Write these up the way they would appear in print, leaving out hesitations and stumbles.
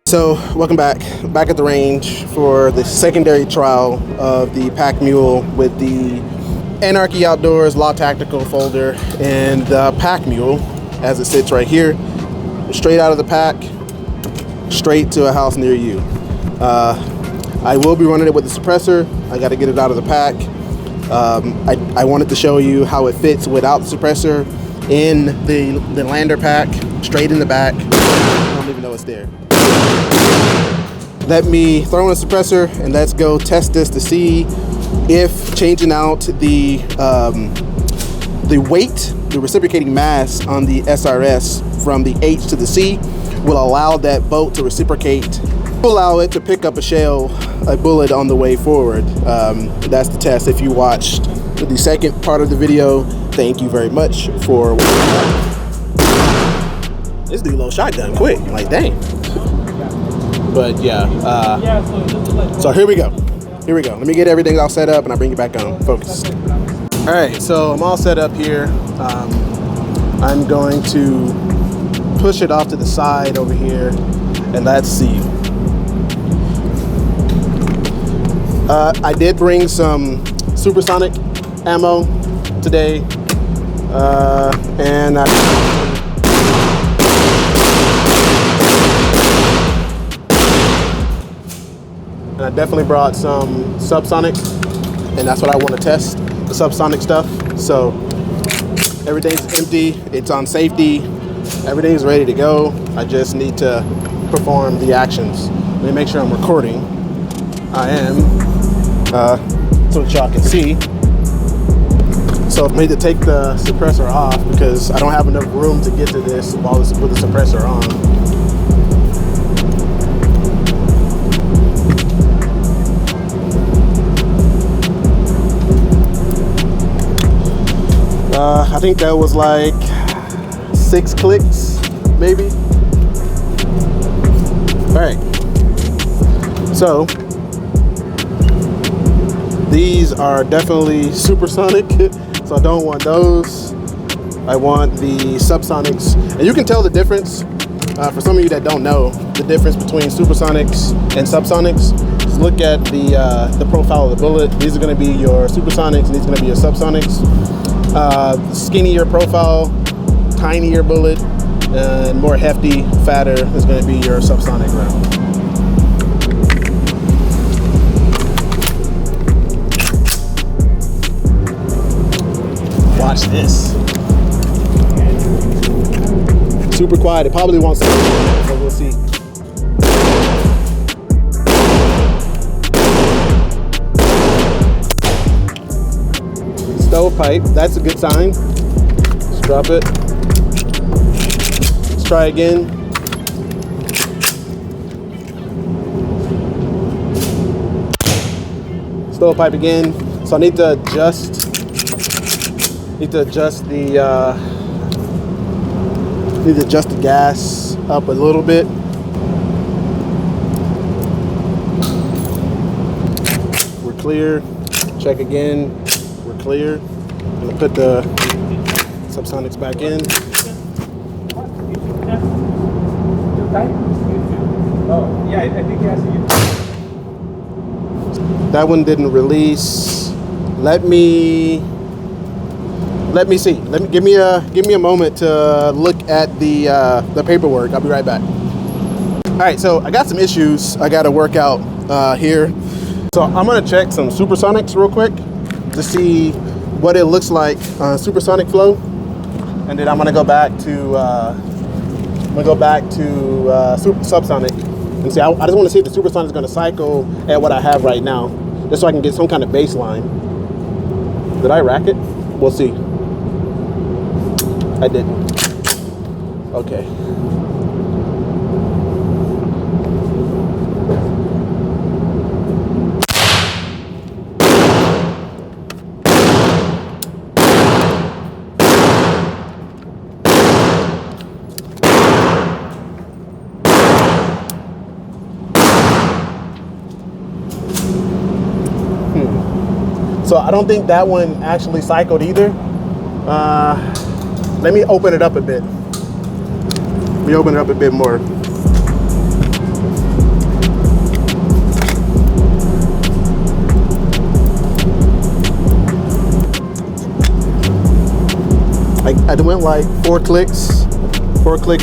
So welcome back at the range for the secondary trial of the pack mule with the Anarchy Outdoors Law Tactical folder and the pack mule as it sits right here, straight out of the pack, straight to a house near you. I will be running it with the suppressor. I got to get it out of the pack. I wanted to show you how it fits without the suppressor in the lander pack, straight in the back. I don't even know it's there. Let me throw in a suppressor and let's go test this to see if changing out the weight, the reciprocating mass on the SRS from the H to the C will allow that boat to reciprocate, allow it to pick up a bullet on the way forward. That's the test. If you watched the second part of the video, thank you very much for watching. This dude low shotgun quick, like dang. But yeah, so here we go. Let me get everything all set up and I'll bring you back on. Focus. All right, so I'm all set up here. I'm going to push it off to the side over here and let's see. I did bring some supersonic ammo today, and I definitely brought some subsonic, and that's what I want to test, the subsonic stuff. So everything's empty, it's on safety, everything's ready to go. I just need to perform the actions. Let me make sure I'm recording. I am, so that y'all can see. So I need to take the suppressor off because I don't have enough room to get to this with the suppressor on. I think that was like 6 clicks, maybe. All right. So these are definitely supersonic, so I don't want those. I want the subsonics, and you can tell the difference. For some of you that don't know the difference between supersonics and subsonics, just look at the profile of the bullet. These are going to be your supersonics, and these are going to be your subsonics. Skinnier profile, tinier bullet, and more hefty, fatter is going to be your subsonic round. Watch this. Super quiet. It probably won't sound, but we'll see. Stovepipe, that's a good sign. Let's drop it. Let's try again. Stovepipe again. So I need to adjust the gas up a little bit. We're clear. Check again. We're clear. I'm gonna put the subsonics back in. Oh, yeah, I think he has to use. That one didn't release. Let me see. Give me a moment to look at the paperwork. I'll be right back. All right, so I got some issues I got to work out here. So I'm gonna check some supersonics real quick to see what it looks like on supersonic flow, and then I'm gonna go back to subsonic and see. I just want to see if the supersonic is gonna cycle at what I have right now, just so I can get some kind of baseline. Did I rack it? We'll see. I didn't. Okay. So I don't think that one actually cycled either. Let me open it up a bit. Let me open it up a bit more. down like 4 clicks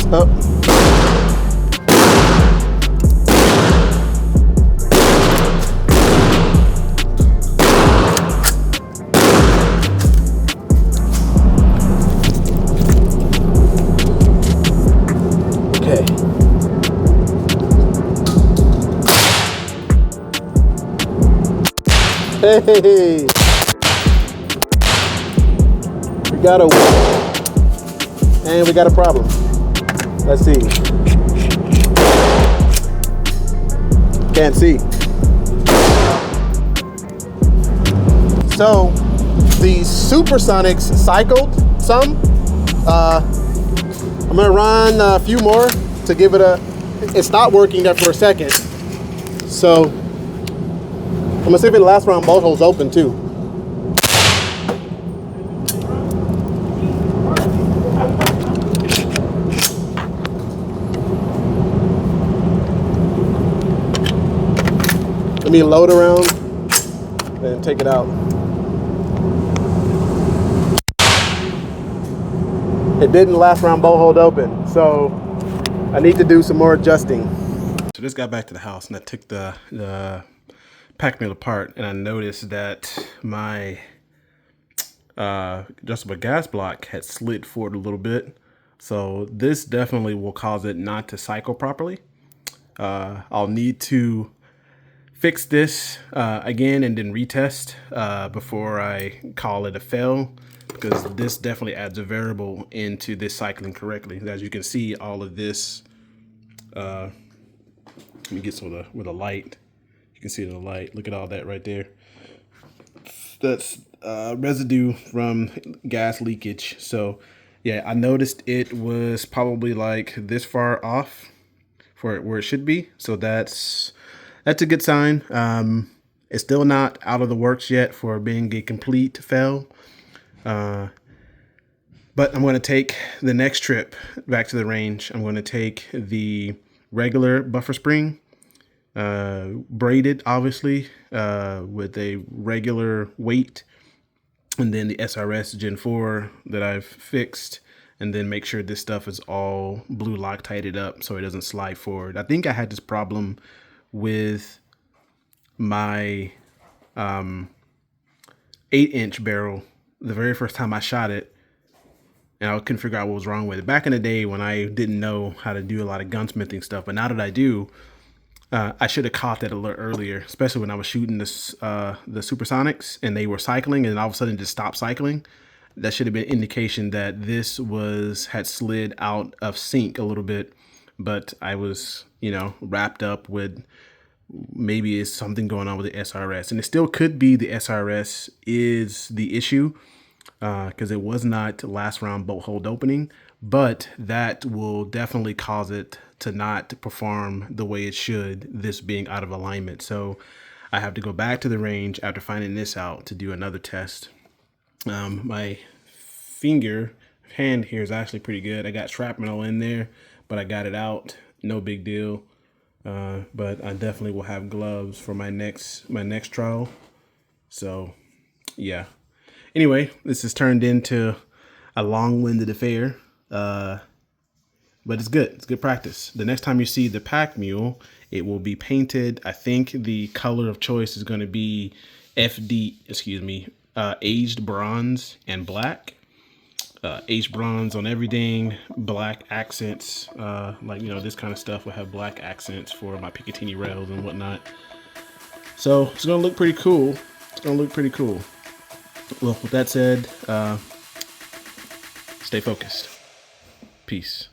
up. Okay. Hey, we got a win, and we got a problem. Let's see. Can't see. So the Supersonics cycled some. I'm gonna run a few more to give it a. It stopped working there for a second. So I'm gonna see if it lasts around both holes open too. Let me load around and take it out. It didn't last around both holes open, so I need to do some more adjusting. So this got back to the house and I took the pack mule apart, and I noticed that my adjustable gas block had slid forward a little bit. So this definitely will cause it not to cycle properly. I'll need to fix this again and then retest before I call it a fail, because this definitely adds a variable into this cycling correctly. As you can see, all of this, let me get some with a light. You can see it in the light. Look at all that right there. That's residue from gas leakage. So yeah, I noticed it was probably like this far off for where it should be. So that's a good sign. It's still not out of the works yet for being a complete fail. But I'm going to take the next trip back to the range. I'm going to take the regular buffer spring, braided obviously, with a regular weight, and then the SRS Gen 4 that I've fixed, and then make sure this stuff is all blue Loctited up so it doesn't slide forward. I think I had this problem with my 8-inch barrel the very first time I shot it, and I couldn't figure out what was wrong with it. Back in the day when I didn't know how to do a lot of gunsmithing stuff, but now that I do, I should have caught that a little earlier, especially when I was shooting this, the Supersonics and they were cycling and all of a sudden just stopped cycling. That should have been indication that this had slid out of sync a little bit, but I was, wrapped up with maybe it's something going on with the SRS, and it still could be the SRS is the issue, because it was not last round bolt hold opening, but that will definitely cause it to not perform the way it should, this being out of alignment. So I have to go back to the range after finding this out to do another test. My hand here is actually pretty good. I got shrapnel in there, but I got it out, no big deal. But I definitely will have gloves for my next trial. So yeah. Anyway, this has turned into a long-winded affair, but it's good. It's good practice. The next time you see the pack mule, it will be painted. I think the color of choice is going to be aged bronze and black. Aged bronze on everything, black accents, this kind of stuff will have black accents for my Picatinny rails and whatnot. So it's gonna look pretty cool. Well, with that said, stay focused. Peace.